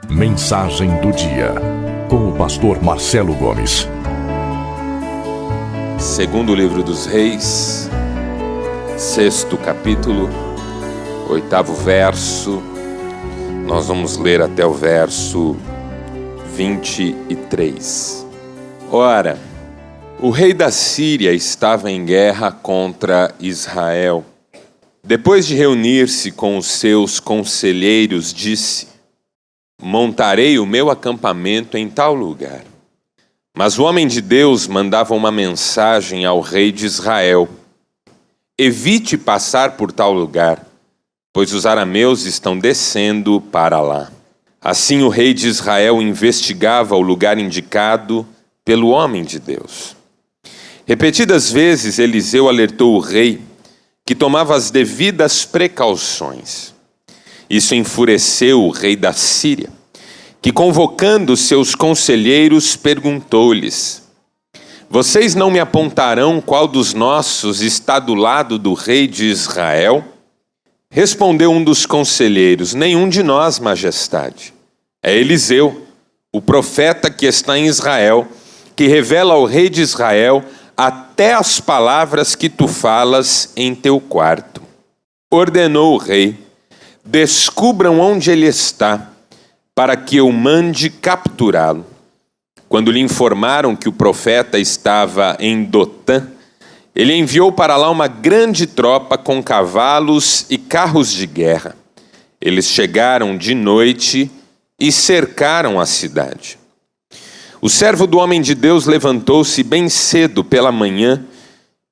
Mensagem do dia, com o pastor Marcelo Gomes. Segundo livro dos Reis, 6º capítulo, 8º verso, nós vamos ler até o verso 23. Ora, o rei da Síria estava em guerra contra Israel. Depois de reunir-se com os seus conselheiros, disse: montarei o meu acampamento em tal lugar. Mas o homem de Deus mandava uma mensagem ao rei de Israel: evite passar por tal lugar, pois os arameus estão descendo para lá. Assim o rei de Israel investigava o lugar indicado pelo homem de Deus. Repetidas vezes Eliseu alertou o rei que tomava as devidas precauções. Isso enfureceu o rei da Síria, que, convocando seus conselheiros, perguntou-lhes: vocês não me apontarão qual dos nossos está do lado do rei de Israel? Respondeu um dos conselheiros: nenhum de nós, majestade. É Eliseu, o profeta que está em Israel, que revela ao rei de Israel até as palavras que tu falas em teu quarto. Ordenou o rei: descubram onde ele está, para que eu mande capturá-lo. Quando lhe informaram que o profeta estava em Dotã, ele enviou para lá uma grande tropa com cavalos e carros de guerra. Eles chegaram de noite e cercaram a cidade. O servo do homem de Deus levantou-se bem cedo pela manhã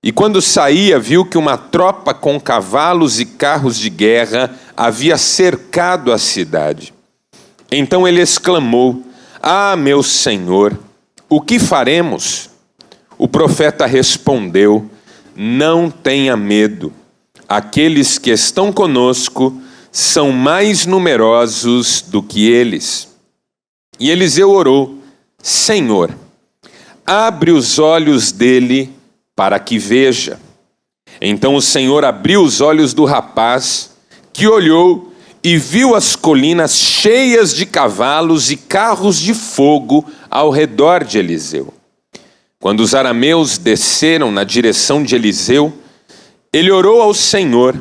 e, quando saía, viu que uma tropa com cavalos e carros de guerra havia cercado a cidade. Então ele exclamou: ah, meu senhor, o que faremos? O profeta respondeu: não tenha medo. Aqueles que estão conosco são mais numerosos do que eles. E Eliseu orou: Senhor, abre os olhos dele para que veja. Então o Senhor abriu os olhos do rapaz, que olhou e viu as colinas cheias de cavalos e carros de fogo ao redor de Eliseu. Quando os arameus desceram na direção de Eliseu, ele orou ao Senhor: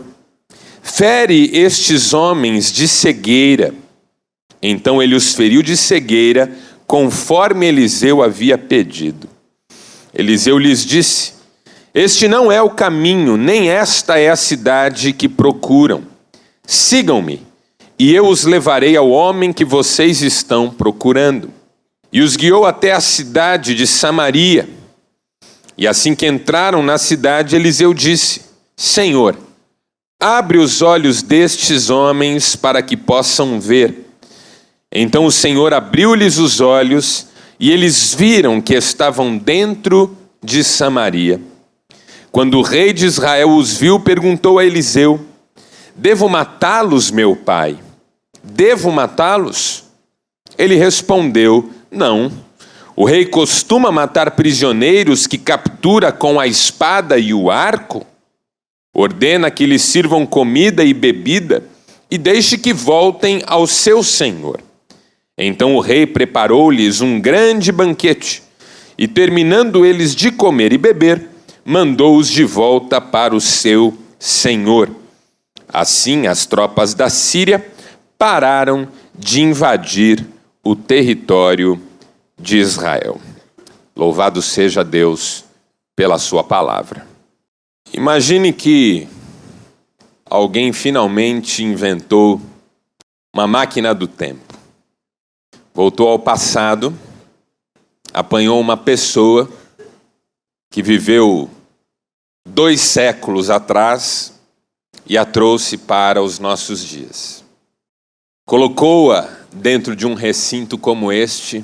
fere estes homens de cegueira. Então ele os feriu de cegueira, conforme Eliseu havia pedido. Eliseu lhes disse: este não é o caminho, nem esta é a cidade que procuram. Sigam-me, e eu os levarei ao homem que vocês estão procurando. E os guiou até a cidade de Samaria. E assim que entraram na cidade, Eliseu disse: Senhor, abre os olhos destes homens para que possam ver. Então o Senhor abriu-lhes os olhos, e eles viram que estavam dentro de Samaria. Quando o rei de Israel os viu, perguntou a Eliseu: devo matá-los, meu pai? Devo matá-los? Ele respondeu: não. O rei costuma matar prisioneiros que captura com a espada e o arco? Ordena que lhes sirvam comida e bebida e deixe que voltem ao seu senhor. Então o rei preparou-lhes um grande banquete e, terminando eles de comer e beber, mandou-os de volta para o seu senhor. Assim as tropas da Síria pararam de invadir o território de Israel. Louvado seja Deus pela sua palavra. Imagine que alguém finalmente inventou uma máquina do tempo. Voltou ao passado, apanhou uma pessoa que viveu 2 séculos atrás e a trouxe para os nossos dias. Colocou-a dentro de um recinto como este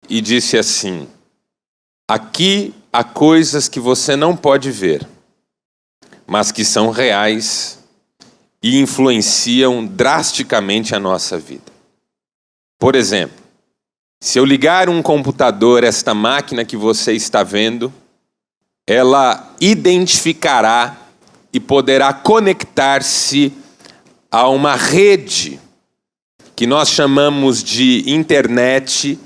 e disse assim: aqui há coisas que você não pode ver, mas que são reais e influenciam drasticamente a nossa vida. Por exemplo, se eu ligar um computador, esta máquina que você está vendo, ela identificará e poderá conectar-se a uma rede que nós chamamos de internet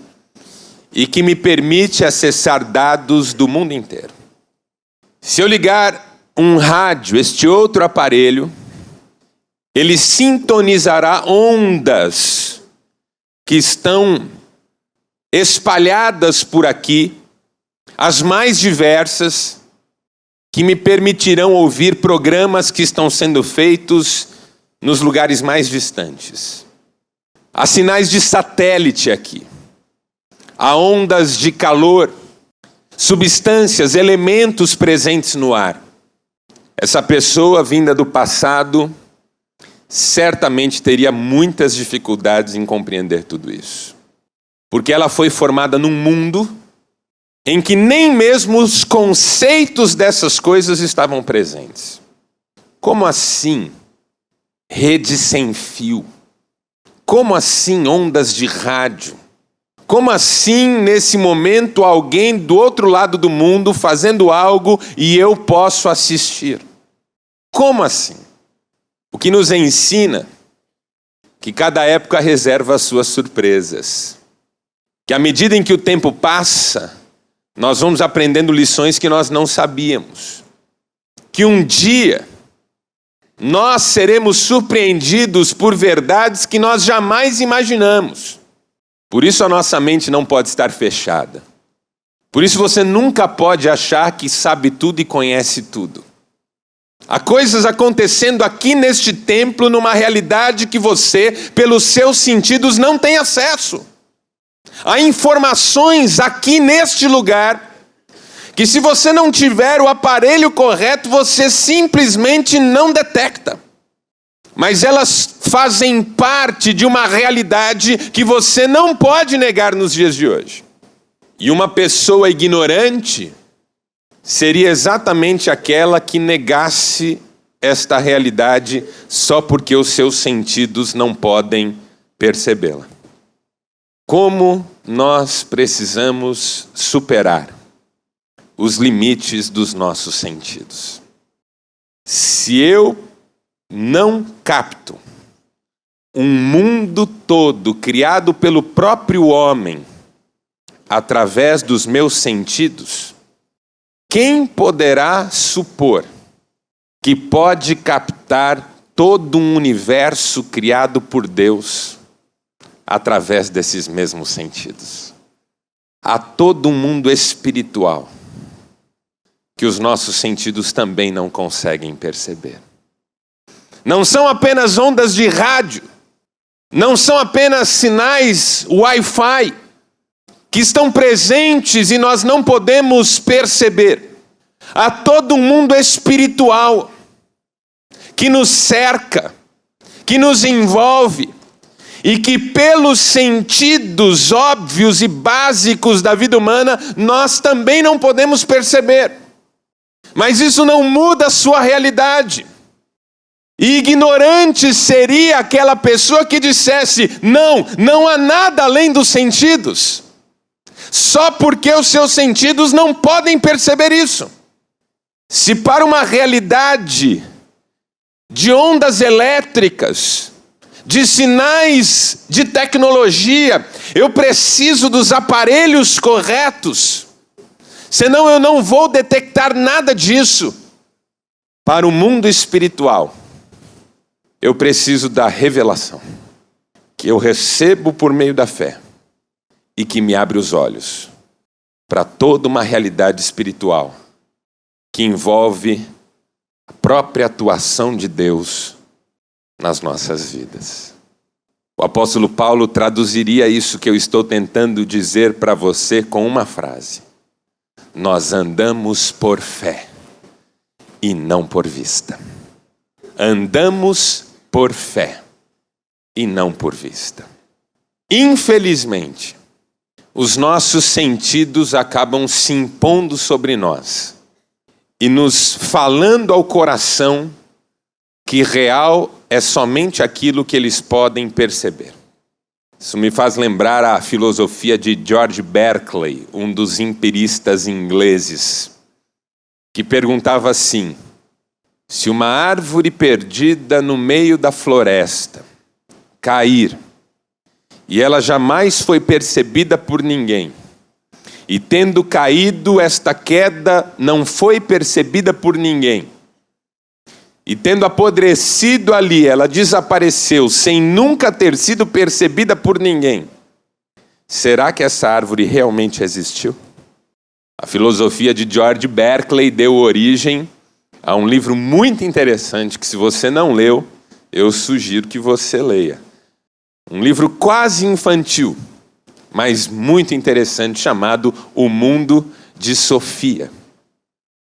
e que me permite acessar dados do mundo inteiro. Se eu ligar um rádio, este outro aparelho, ele sintonizará ondas que estão espalhadas por aqui, as mais diversas, que me permitirão ouvir programas que estão sendo feitos nos lugares mais distantes. Há sinais de satélite aqui. Há ondas de calor, substâncias, elementos presentes no ar. Essa pessoa vinda do passado certamente teria muitas dificuldades em compreender tudo isso. Porque ela foi formada num mundo em que nem mesmo os conceitos dessas coisas estavam presentes. Como assim rede sem fio? Como assim ondas de rádio? Como assim, nesse momento, alguém do outro lado do mundo fazendo algo e eu posso assistir? Como assim? O que nos ensina que cada época reserva as suas surpresas. Que à medida em que o tempo passa, nós vamos aprendendo lições que nós não sabíamos. Que um dia nós seremos surpreendidos por verdades que nós jamais imaginamos. Por isso a nossa mente não pode estar fechada. Por isso você nunca pode achar que sabe tudo e conhece tudo. Há coisas acontecendo aqui neste templo numa realidade que você, pelos seus sentidos, não tem acesso. Há informações aqui neste lugar que, se você não tiver o aparelho correto, você simplesmente não detecta. Mas elas fazem parte de uma realidade que você não pode negar nos dias de hoje. E uma pessoa ignorante seria exatamente aquela que negasse esta realidade só porque os seus sentidos não podem percebê-la. Como nós precisamos superar os limites dos nossos sentidos. Se eu não capto um mundo todo criado pelo próprio homem através dos meus sentidos, quem poderá supor que pode captar todo um universo criado por Deus através desses mesmos sentidos? Há todo um mundo espiritual que os nossos sentidos também não conseguem perceber. Não são apenas ondas de rádio, não são apenas sinais Wi-Fi que estão presentes e nós não podemos perceber. Há todo um mundo espiritual que nos cerca, que nos envolve e que, pelos sentidos óbvios e básicos da vida humana, nós também não podemos perceber. Mas isso não muda a sua realidade. E ignorante seria aquela pessoa que dissesse: não há nada além dos sentidos. Só porque os seus sentidos não podem perceber isso. Se para uma realidade de ondas elétricas, de sinais de tecnologia, eu preciso dos aparelhos corretos, senão eu não vou detectar nada disso. Para o mundo espiritual, eu preciso da revelação, que eu recebo por meio da fé, e que me abre os olhos para toda uma realidade espiritual que envolve a própria atuação de Deus nas nossas vidas. O apóstolo Paulo traduziria isso que eu estou tentando dizer para você com uma frase: nós andamos por fé e não por vista. Andamos por fé e não por vista. Infelizmente, os nossos sentidos acabam se impondo sobre nós e nos falando ao coração que real é somente aquilo que eles podem perceber. Isso me faz lembrar a filosofia de George Berkeley, um dos empiristas ingleses, que perguntava assim: se uma árvore perdida no meio da floresta cair e ela jamais foi percebida por ninguém. E tendo caído, esta queda não foi percebida por ninguém. E tendo apodrecido ali, ela desapareceu, sem nunca ter sido percebida por ninguém. Será que essa árvore realmente existiu? A filosofia de George Berkeley deu origem a um livro muito interessante que, se você não leu, eu sugiro que você leia. Um livro quase infantil, mas muito interessante, chamado O Mundo de Sofia.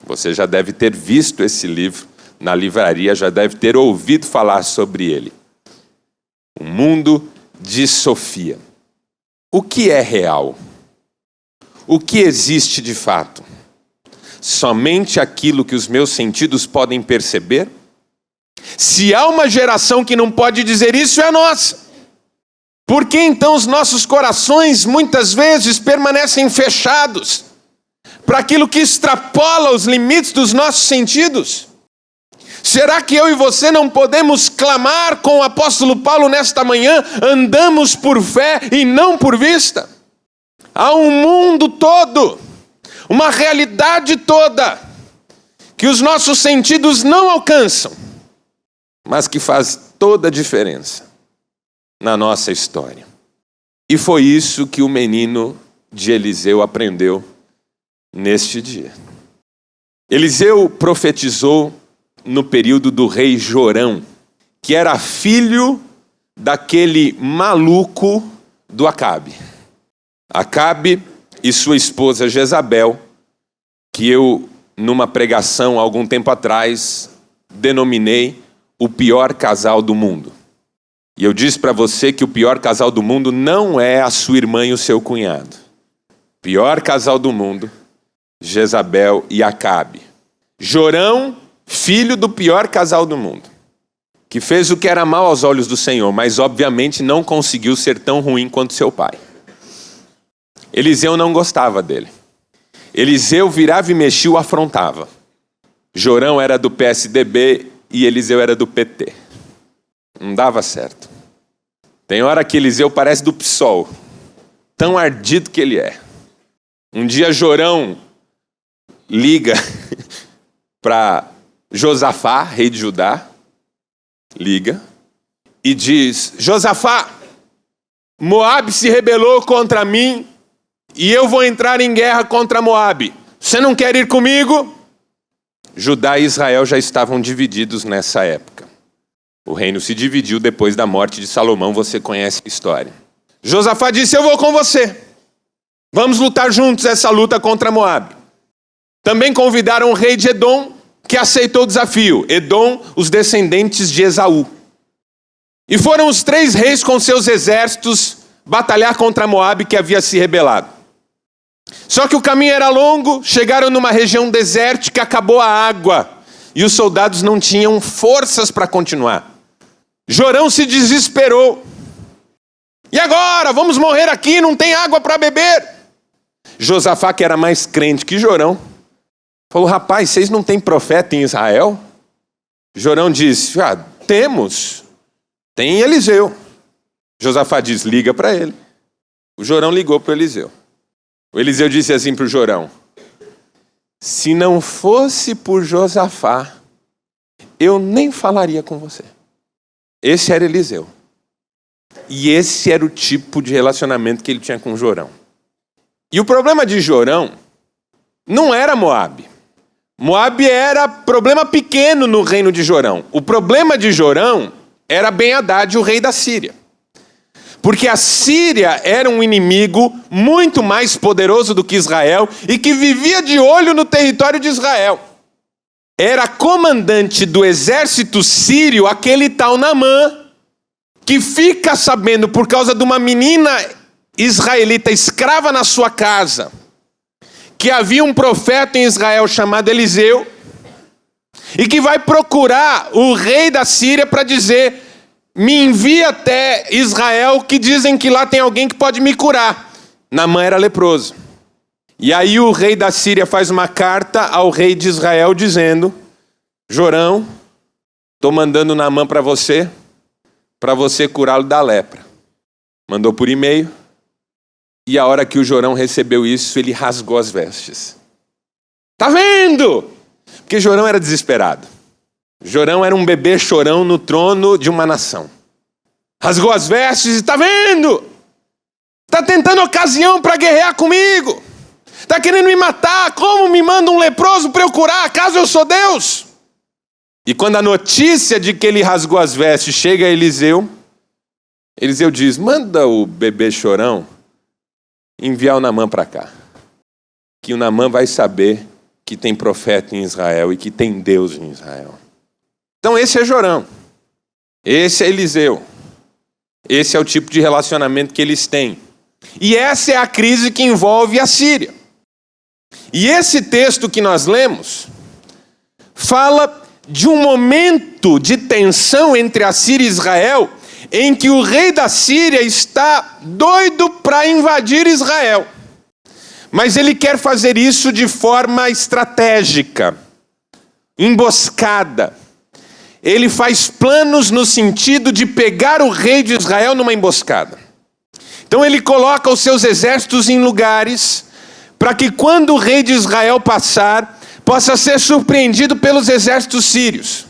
Você já deve ter visto esse livro na livraria, já deve ter ouvido falar sobre ele. O Mundo de Sofia. O que é real? O que existe de fato? Somente aquilo que os meus sentidos podem perceber? Se há uma geração que não pode dizer isso, é a nossa. Por que então os nossos corações muitas vezes permanecem fechados para aquilo que extrapola os limites dos nossos sentidos? Será que eu e você não podemos clamar com o apóstolo Paulo nesta manhã? Andamos por fé e não por vista. Há um mundo todo, uma realidade toda, que os nossos sentidos não alcançam, mas que faz toda a diferença na nossa história. E foi isso que o menino de Eliseu aprendeu neste dia. Eliseu profetizou no período do rei Jorão, que era filho daquele maluco do Acabe. Acabe e sua esposa Jezabel, que eu, numa pregação há algum tempo atrás, denominei o pior casal do mundo. E eu disse para você que o pior casal do mundo não é a sua irmã e o seu cunhado. Pior casal do mundo, Jezabel e Acabe. Jorão, filho do pior casal do mundo, que fez o que era mal aos olhos do Senhor, mas obviamente não conseguiu ser tão ruim quanto seu pai. Eliseu não gostava dele. Eliseu virava e mexia, o afrontava. Jorão era do PSDB e Eliseu era do PT. Não dava certo. Tem hora que Eliseu parece do PSOL, tão ardido que ele é. Um dia Jorão liga para Josafá, rei de Judá, liga e diz: Josafá, Moabe se rebelou contra mim e eu vou entrar em guerra contra Moabe. Você não quer ir comigo? Judá e Israel já estavam divididos nessa época. O reino se dividiu depois da morte de Salomão, você conhece a história. Josafá disse: eu vou com você. Vamos lutar juntos essa luta contra Moabe. Também convidaram o rei de Edom, que aceitou o desafio. Edom, os descendentes de Esaú. E foram os 3 reis com seus exércitos batalhar contra Moabe, que havia se rebelado. Só que o caminho era longo, chegaram numa região desértica, acabou a água, e os soldados não tinham forças para continuar. Jorão se desesperou. E agora? Vamos morrer aqui, não tem água para beber. Josafá, que era mais crente que Jorão, falou: rapaz, vocês não têm profeta em Israel? Jorão disse: temos. Tem Eliseu. Josafá diz: liga para ele. O Jorão ligou para o Eliseu. O Eliseu disse assim para o Jorão: se não fosse por Josafá, eu nem falaria com você. Esse era Eliseu. E esse era o tipo de relacionamento que ele tinha com Jorão. E o problema de Jorão não era Moabe. Moabe era problema pequeno no reino de Jorão. O problema de Jorão era Ben-Hadad, o rei da Síria. Porque a Síria era um inimigo muito mais poderoso do que Israel e que vivia de olho no território de Israel. Era comandante do exército sírio aquele tal Naamã, que fica sabendo por causa de uma menina israelita escrava na sua casa, que havia um profeta em Israel chamado Eliseu, e que vai procurar o rei da Síria para dizer: me envia até Israel, que dizem que lá tem alguém que pode me curar. Naamã era leproso. E aí o rei da Síria faz uma carta ao rei de Israel dizendo: Jorão, estou mandando Naamã para você curá-lo da lepra. Mandou por e-mail. E a hora que o Jorão recebeu isso, ele rasgou as vestes. Tá vendo? Porque Jorão era desesperado. Jorão era um bebê chorão no trono de uma nação. Rasgou as vestes e tá vendo? Tá tentando ocasião para guerrear comigo. Tá querendo me matar. Como me manda um leproso para eu curar? Acaso eu sou Deus? E quando a notícia de que ele rasgou as vestes chega a Eliseu, Eliseu diz, manda o bebê chorão enviar o Naamã para cá. Que o Naamã vai saber que tem profeta em Israel e que tem Deus em Israel. Então esse é Jorão. Esse é Eliseu. Esse é o tipo de relacionamento que eles têm. E essa é a crise que envolve a Síria. E esse texto que nós lemos fala de um momento de tensão entre a Síria e Israel, em que o rei da Síria está doido para invadir Israel. Mas ele quer fazer isso de forma estratégica, emboscada. Ele faz planos no sentido de pegar o rei de Israel numa emboscada. Então ele coloca os seus exércitos em lugares para que quando o rei de Israel passar, possa ser surpreendido pelos exércitos sírios.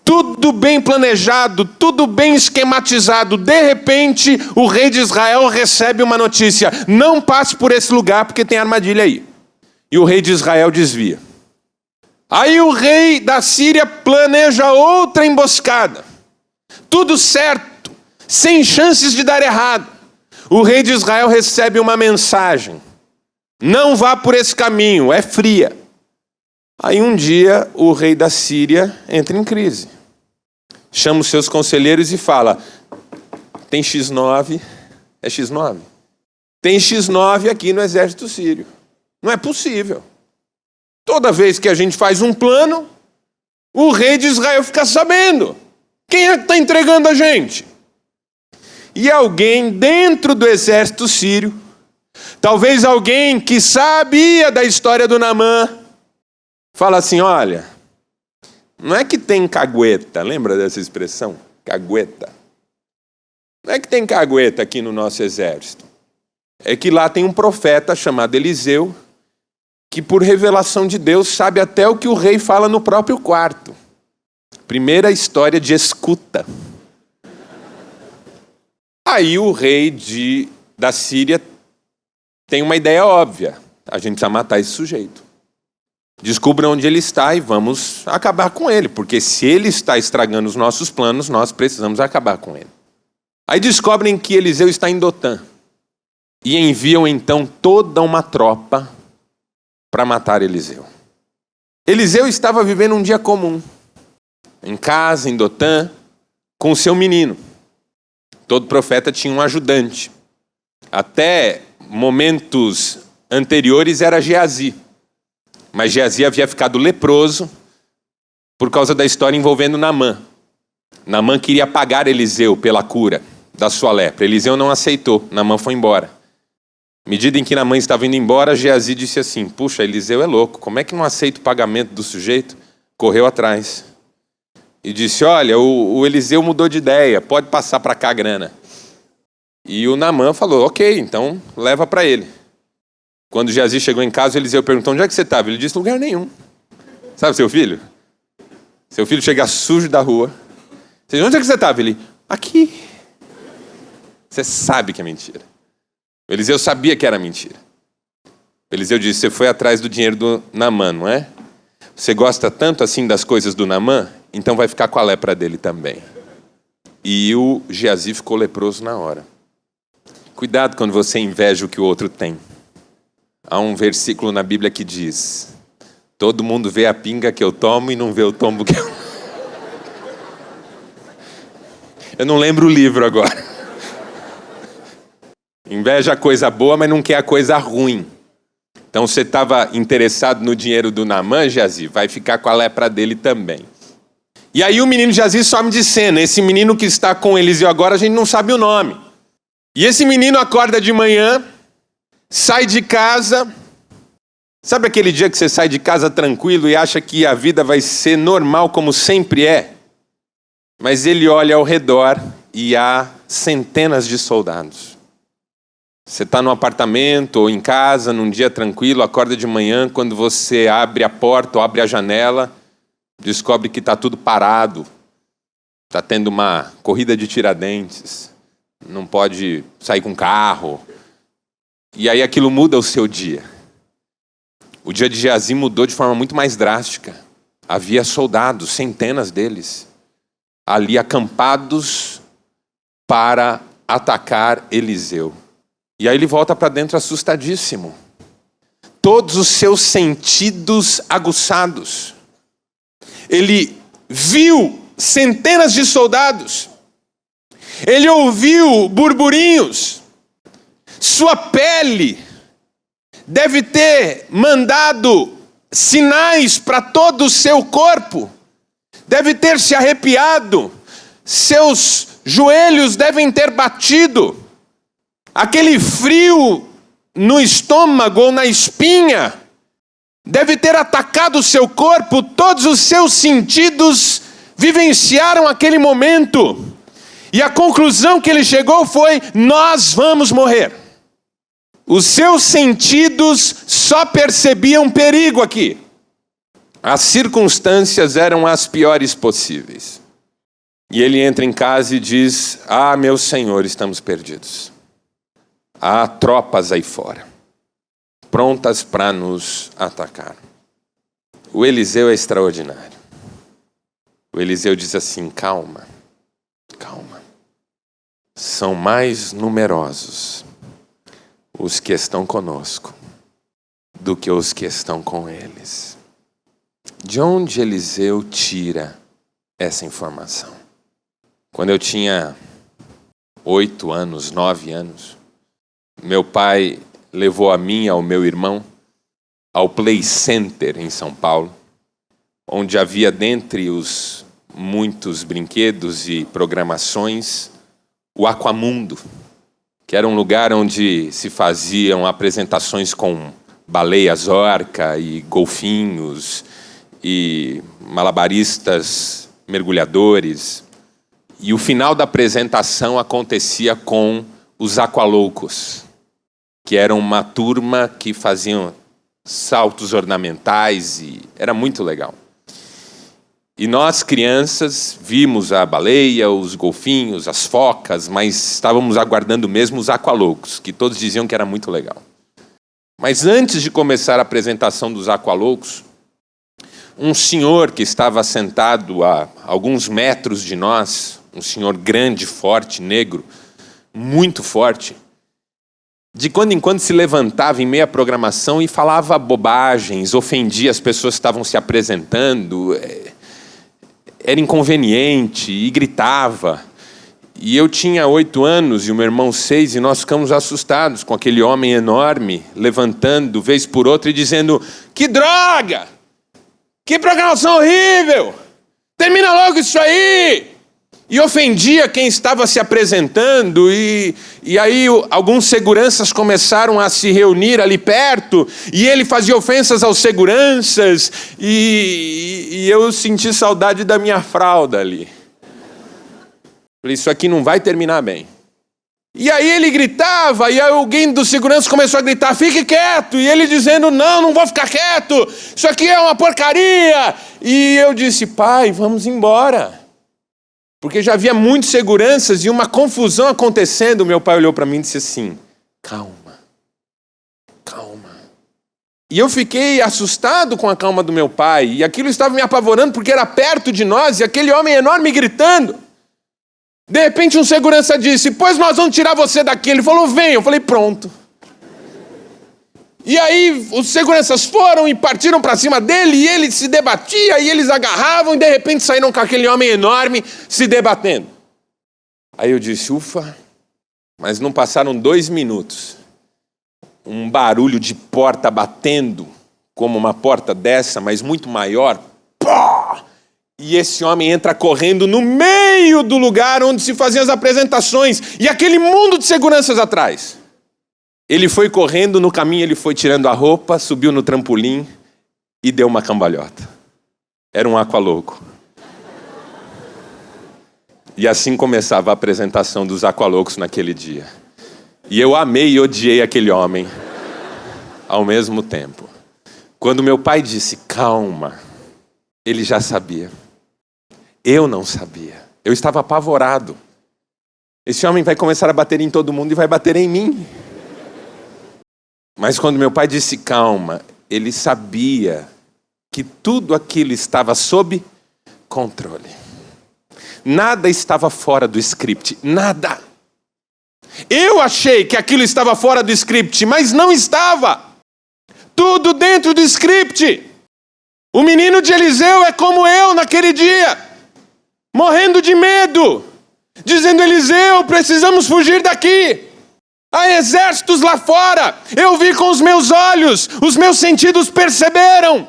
Tudo bem planejado, tudo bem esquematizado. De repente, o rei de Israel recebe uma notícia. Não passe por esse lugar porque tem armadilha aí. E o rei de Israel desvia. Aí o rei da Síria planeja outra emboscada. Tudo certo, sem chances de dar errado. O rei de Israel recebe uma mensagem. Não vá por esse caminho, é fria. Aí um dia o rei da Síria entra em crise. Chama os seus conselheiros e fala, tem X9, é X9? Tem X9 aqui no exército sírio. Não é possível. Toda vez que a gente faz um plano, o rei de Israel fica sabendo. Quem é que está entregando a gente? E alguém dentro do exército sírio, talvez alguém que sabia da história do Naamã, fala assim, olha, não é que tem cagueta, lembra dessa expressão? Cagueta. Não é que tem cagueta aqui no nosso exército. É que lá tem um profeta chamado Eliseu, que por revelação de Deus sabe até o que o rei fala no próprio quarto. Primeira história de escuta. Aí o rei da Síria tem uma ideia óbvia. A gente precisa matar esse sujeito. Descubra onde ele está e vamos acabar com ele. Porque se ele está estragando os nossos planos, nós precisamos acabar com ele. Aí descobrem que Eliseu está em Dotã. E enviam então toda uma tropa para matar Eliseu. Eliseu estava vivendo um dia comum. Em casa, em Dotã, com o seu menino. Todo profeta tinha um ajudante. Até momentos anteriores era Geazi. Mas Geazi havia ficado leproso por causa da história envolvendo Naamã. Naamã queria pagar Eliseu pela cura da sua lepra. Eliseu não aceitou. Naamã foi embora. À medida em que Naamã estava indo embora, Geazi disse assim, puxa, Eliseu é louco. Como é que não aceita o pagamento do sujeito? Correu atrás. E disse, olha, o Eliseu mudou de ideia. Pode passar para cá a grana. E o Naamã falou, ok, então leva para ele. Quando Geazi chegou em casa, Eliseu perguntou, onde é que você estava? Ele disse, lugar nenhum. Sabe seu filho? Seu filho chega sujo da rua. Você diz, onde é que você estava? Ele, aqui. Você sabe que é mentira. O Eliseu sabia que era mentira. O Eliseu disse, você foi atrás do dinheiro do Naamã, não é? Você gosta tanto assim das coisas do Naamã? Então vai ficar com a lepra dele também. E o Geazi ficou leproso na hora. Cuidado quando você inveja o que o outro tem. Há um versículo na Bíblia que diz, todo mundo vê a pinga que eu tomo e não vê o tombo que eu... Eu não lembro o livro agora. Inveja a coisa boa, mas não quer a coisa ruim. Então você estava interessado no dinheiro do Naamã, Geazi, vai ficar com a lepra dele também. E aí o menino Geazi some de cena. Esse menino que está com Eliseu agora, a gente não sabe o nome. E esse menino acorda de manhã, sai de casa. Sabe aquele dia que você sai de casa tranquilo e acha que a vida vai ser normal como sempre é? Mas ele olha ao redor e há centenas de soldados. Você está no apartamento ou em casa, num dia tranquilo, acorda de manhã, quando você abre a porta ou abre a janela, descobre que está tudo parado. Está tendo uma corrida de Tiradentes. Não pode sair com carro. E aí aquilo muda o seu dia. O dia de Geazi mudou de forma muito mais drástica. Havia soldados, centenas deles, ali acampados para atacar Eliseu. E aí ele volta para dentro assustadíssimo. Todos os seus sentidos aguçados. Ele viu centenas de soldados. Ele ouviu burburinhos. Sua pele deve ter mandado sinais para todo o seu corpo. Deve ter se arrepiado. Seus joelhos devem ter batido. Aquele frio no estômago ou na espinha deve ter atacado o seu corpo. Todos os seus sentidos vivenciaram aquele momento. E a conclusão que ele chegou foi: nós vamos morrer. Os seus sentidos só percebiam perigo aqui. As circunstâncias eram as piores possíveis. E ele entra em casa e diz: ah, meu Senhor, estamos perdidos. Há tropas aí fora, prontas para nos atacar. O Eliseu é extraordinário. O Eliseu diz assim: calma, calma. São mais numerosos os que estão conosco do que os que estão com eles. De onde Eliseu tira essa informação? Quando eu tinha 8 anos, 9 anos, meu pai levou a mim e ao meu irmão ao Play Center em São Paulo, onde havia, dentre os muitos brinquedos e programações, o Aquamundo, que era um lugar onde se faziam apresentações com baleias orca e golfinhos e malabaristas mergulhadores. E o final da apresentação acontecia com os Aqualoucos, que eram uma turma que faziam saltos ornamentais e era muito legal. E nós, crianças, vimos a baleia, os golfinhos, as focas, mas estávamos aguardando mesmo os Aqualoucos, que todos diziam que era muito legal. Mas antes de começar a apresentação dos Aqualoucos, um senhor que estava sentado a alguns metros de nós, um senhor grande, forte, negro, muito forte, de quando em quando se levantava em meio à programação e falava bobagens, ofendia as pessoas que estavam se apresentando, era inconveniente e gritava. E eu tinha 8 anos e o meu irmão 6 e nós ficamos assustados com aquele homem enorme levantando vez por outra e dizendo: que droga! Que programação horrível! Termina logo isso aí! E ofendia quem estava se apresentando, e aí alguns seguranças começaram a se reunir ali perto, e ele fazia ofensas aos seguranças, e eu senti saudade da minha fralda ali. Falei, isso aqui não vai terminar bem. E aí ele gritava, e aí alguém dos seguranças começou a gritar: fique quieto, e ele dizendo: não vou ficar quieto, isso aqui é uma porcaria. E eu disse: pai, vamos embora. Porque já havia muitos seguranças e uma confusão acontecendo. Meu pai olhou para mim e disse assim: calma, calma. E eu fiquei assustado com a calma do meu pai. E aquilo estava me apavorando porque era perto de nós e aquele homem enorme gritando. De repente um segurança disse: pois nós vamos tirar você daqui. Ele falou: vem. Eu falei: pronto. E aí os seguranças foram e partiram para cima dele, e ele se debatia, e eles agarravam, e de repente saíram com aquele homem enorme se debatendo. Aí eu disse: ufa. Mas não passaram 2 minutos. Um barulho de porta batendo, como uma porta dessa, mas muito maior. Pá! E esse homem entra correndo no meio do lugar onde se faziam as apresentações, e aquele mundo de seguranças atrás. Ele foi correndo, no caminho ele foi tirando a roupa, subiu no trampolim e deu uma cambalhota. Era um aqualouco. E assim começava a apresentação dos Aqualocos naquele dia. E eu amei e odiei aquele homem ao mesmo tempo. Quando meu pai disse, calma, ele já sabia. Eu não sabia. Eu estava apavorado. Esse homem vai começar a bater em todo mundo e vai bater em mim. Mas quando meu pai disse calma, ele sabia que tudo aquilo estava sob controle. Nada estava fora do script. Nada. Eu achei que aquilo estava fora do script, mas não estava. Tudo dentro do script. O menino de Eliseu é como eu naquele dia, morrendo de medo, dizendo, Eliseu, precisamos fugir daqui. Há exércitos lá fora, eu vi com os meus olhos, os meus sentidos perceberam.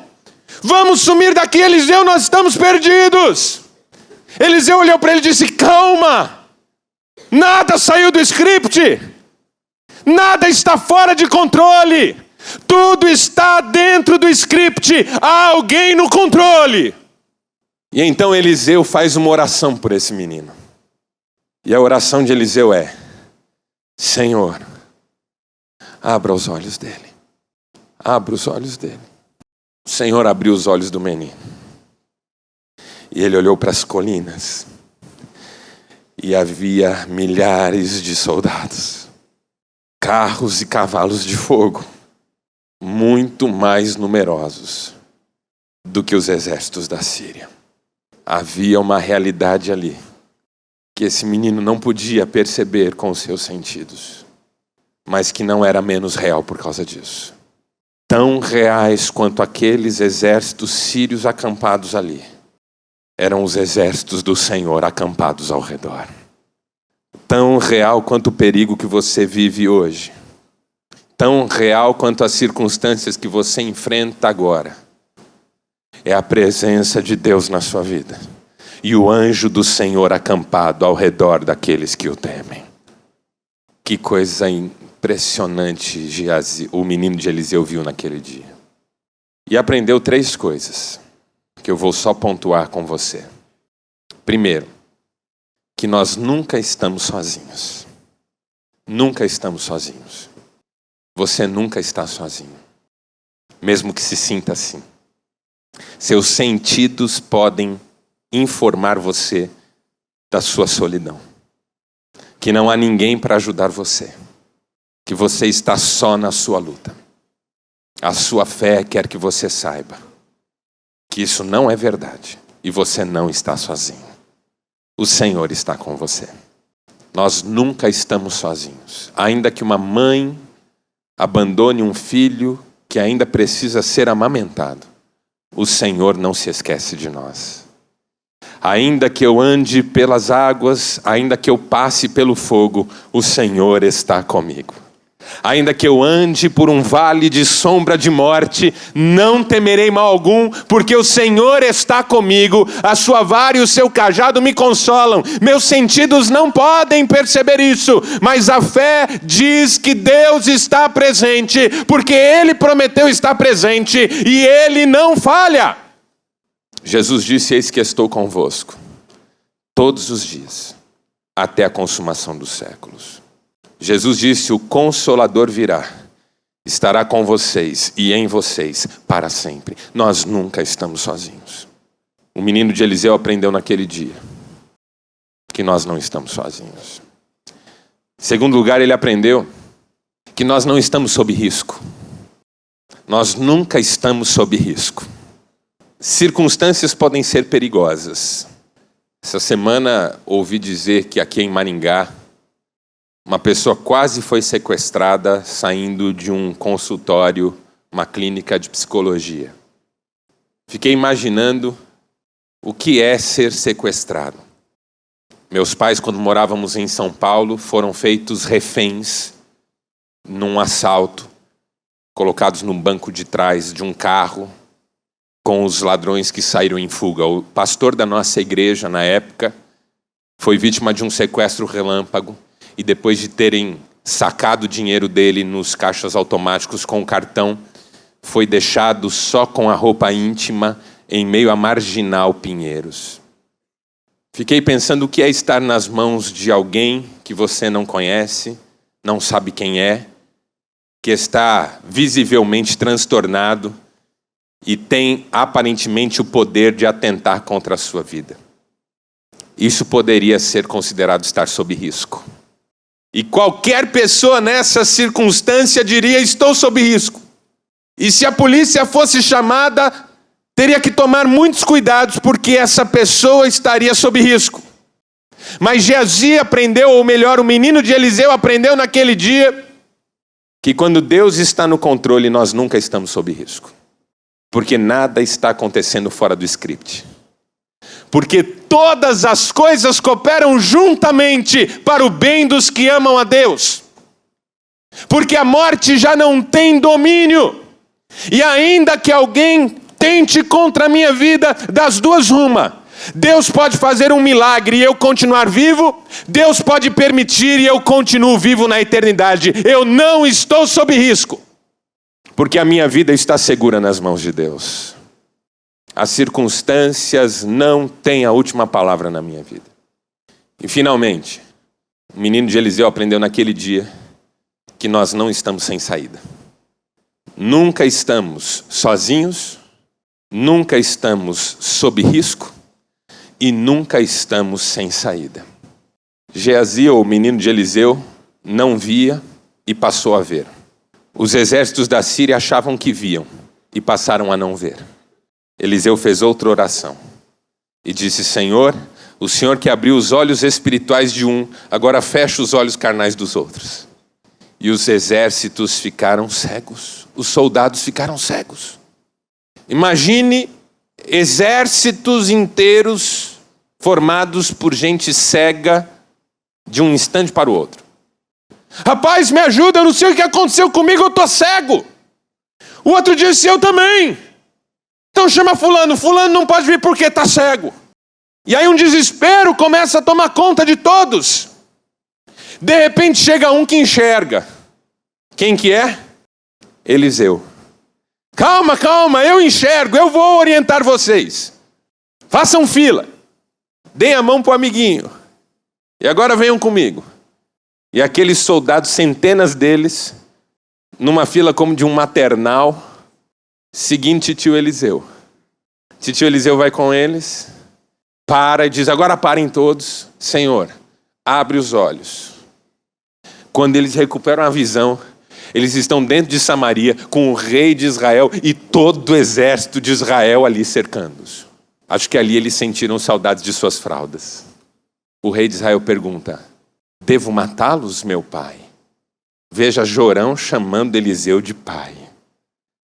Vamos sumir daqui, Eliseu, nós estamos perdidos. Eliseu olhou para ele e disse, calma, nada saiu do script, nada está fora de controle. Tudo está dentro do script. Há alguém no controle. E então Eliseu faz uma oração por esse menino. E a oração de Eliseu é, Senhor, abra os olhos dele. Abra os olhos dele. O Senhor abriu os olhos do menino. E ele olhou para as colinas. E havia milhares de soldados. Carros e cavalos de fogo. Muito mais numerosos do que os exércitos da Síria. Havia uma realidade ali que esse menino não podia perceber com os seus sentidos, mas que não era menos real por causa disso. Tão reais quanto aqueles exércitos sírios acampados ali, eram os exércitos do Senhor acampados ao redor. Tão real quanto o perigo que você vive hoje. Tão real quanto as circunstâncias que você enfrenta agora. É a presença de Deus na sua vida. E o anjo do Senhor acampado ao redor daqueles que o temem. Que coisa impressionante o menino de Eliseu viu naquele dia. E aprendeu 3 coisas, que eu vou só pontuar com você. Primeiro, que nós nunca estamos sozinhos. Nunca estamos sozinhos. Você nunca está sozinho, mesmo que se sinta assim. Seus sentidos podem informar você da sua solidão. Que não há ninguém para ajudar você. Que você está só na sua luta. A sua fé quer que você saiba que isso não é verdade e você não está sozinho. O Senhor está com você. Nós nunca estamos sozinhos. Ainda que uma mãe abandone um filho que ainda precisa ser amamentado, o Senhor não se esquece de nós. Ainda que eu ande pelas águas, ainda que eu passe pelo fogo, o Senhor está comigo. Ainda que eu ande por um vale de sombra de morte, não temerei mal algum, porque o Senhor está comigo, a sua vara e o seu cajado me consolam. Meus sentidos não podem perceber isso, mas a fé diz que Deus está presente, porque Ele prometeu estar presente e Ele não falha. Jesus disse, eis que estou convosco, todos os dias, até a consumação dos séculos. Jesus disse, o Consolador virá, estará com vocês e em vocês para sempre. Nós nunca estamos sozinhos. O menino de Eliseu aprendeu naquele dia que nós não estamos sozinhos. Em segundo lugar, ele aprendeu que nós não estamos sob risco. Nós nunca estamos sob risco. Circunstâncias podem ser perigosas. Essa semana ouvi dizer que aqui em Maringá, uma pessoa quase foi sequestrada saindo de um consultório, uma clínica de psicologia. Fiquei imaginando o que é ser sequestrado. Meus pais, quando morávamos em São Paulo, foram feitos reféns num assalto, colocados num banco de trás de um carro, com os ladrões que saíram em fuga. O pastor da nossa igreja, na época, foi vítima de um sequestro relâmpago. E depois de terem sacado o dinheiro dele nos caixas automáticos com o cartão, foi deixado só com a roupa íntima em meio à Marginal Pinheiros. Fiquei pensando o que é estar nas mãos de alguém que você não conhece, não sabe quem é, que está visivelmente transtornado e tem aparentemente o poder de atentar contra a sua vida. Isso poderia ser considerado estar sob risco. E qualquer pessoa nessa circunstância diria: estou sob risco. E se a polícia fosse chamada, teria que tomar muitos cuidados, porque essa pessoa estaria sob risco. Mas Geazi aprendeu, ou melhor, o menino de Eliseu aprendeu naquele dia, que quando Deus está no controle, nós nunca estamos sob risco. Porque nada está acontecendo fora do script. Porque todas as coisas cooperam juntamente para o bem dos que amam a Deus. Porque a morte já não tem domínio. E ainda que alguém tente contra a minha vida, das duas uma. Deus pode fazer um milagre e eu continuar vivo. Deus pode permitir e eu continuo vivo na eternidade. Eu não estou sob risco. Porque a minha vida está segura nas mãos de Deus. As circunstâncias não têm a última palavra na minha vida. E finalmente, o menino de Eliseu aprendeu naquele dia que nós não estamos sem saída. Nunca estamos sozinhos, nunca estamos sob risco e nunca estamos sem saída. Geazi, o menino de Eliseu, não via e passou a ver. Os exércitos da Síria achavam que viam e passaram a não ver. Eliseu fez outra oração e disse: Senhor, o Senhor que abriu os olhos espirituais de um, agora fecha os olhos carnais dos outros. E os exércitos ficaram cegos, os soldados ficaram cegos. Imagine exércitos inteiros formados por gente cega de um instante para o outro. Rapaz, me ajuda, eu não sei o que aconteceu comigo, eu estou cego. O outro disse: eu também. Então chama fulano, fulano não pode vir porque está cego. E aí um desespero começa a tomar conta de todos. De repente chega um que enxerga. Quem que é? Eliseu. Calma, calma, eu enxergo, eu vou orientar vocês. Façam fila. Deem a mão para o amiguinho. E agora venham comigo. E aqueles soldados, centenas deles, numa fila como de um maternal, seguindo titio Eliseu. Titio Eliseu vai com eles, para e diz: agora parem todos. Senhor, abre os olhos. Quando eles recuperam a visão, eles estão dentro de Samaria com o rei de Israel e todo o exército de Israel ali cercando-os. Acho que ali eles sentiram saudades de suas fraldas. O rei de Israel pergunta: devo matá-los, meu pai? Veja Jorão chamando Eliseu de pai.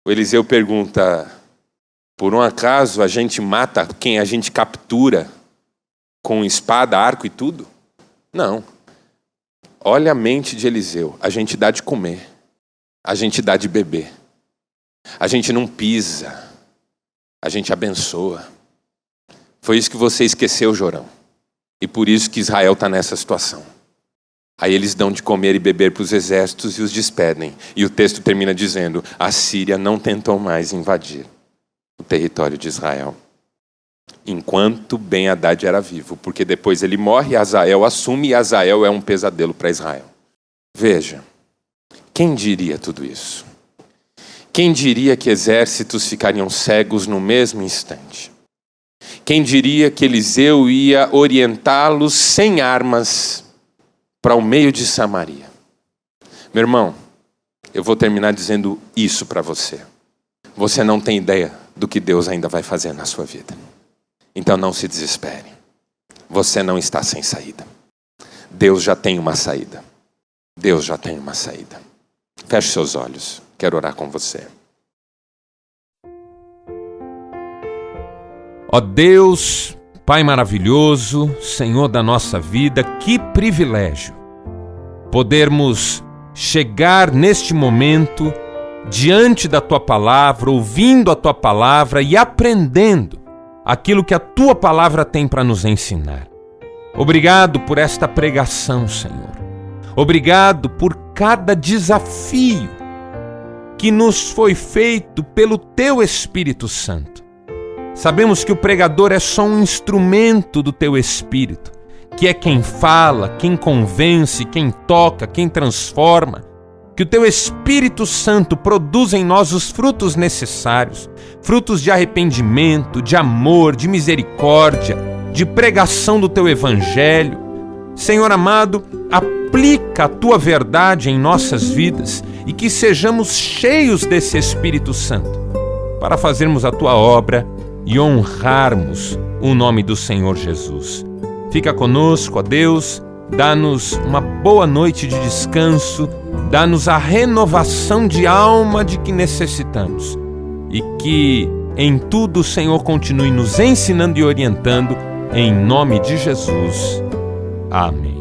O Eliseu pergunta: por um acaso a gente mata quem a gente captura com espada, arco e tudo? Não. Olha a mente de Eliseu. A gente dá de comer. A gente dá de beber. A gente não pisa. A gente abençoa. Foi isso que você esqueceu, Jorão. E por isso que Israel está nessa situação. Aí eles dão de comer e beber para os exércitos e os despedem. E o texto termina dizendo: a Síria não tentou mais invadir o território de Israel. Enquanto Ben-Hadad era vivo. Porque depois ele morre, Hazael assume e Hazael é um pesadelo para Israel. Veja, quem diria tudo isso? Quem diria que exércitos ficariam cegos no mesmo instante? Quem diria que Eliseu ia orientá-los sem armas para o meio de Samaria? Meu irmão, eu vou terminar dizendo isso para você. Você não tem ideia do que Deus ainda vai fazer na sua vida. Então não se desespere. Você não está sem saída. Deus já tem uma saída. Deus já tem uma saída. Feche seus olhos. Quero orar com você. Ó Deus, Pai maravilhoso, Senhor da nossa vida, que privilégio podermos chegar neste momento diante da Tua Palavra, ouvindo a Tua Palavra e aprendendo aquilo que a Tua Palavra tem para nos ensinar. Obrigado por esta pregação, Senhor. Obrigado por cada desafio que nos foi feito pelo Teu Espírito Santo. Sabemos que o pregador é só um instrumento do teu Espírito, que é quem fala, quem convence, quem toca, quem transforma. Que o teu Espírito Santo produza em nós os frutos necessários, frutos de arrependimento, de amor, de misericórdia, de pregação do teu Evangelho. Senhor amado, aplica a tua verdade em nossas vidas e que sejamos cheios desse Espírito Santo para fazermos a tua obra e honrarmos o nome do Senhor Jesus. Fica conosco, ó Deus, dá-nos uma boa noite de descanso, dá-nos a renovação de alma de que necessitamos e que em tudo o Senhor continue nos ensinando e orientando, em nome de Jesus. Amém.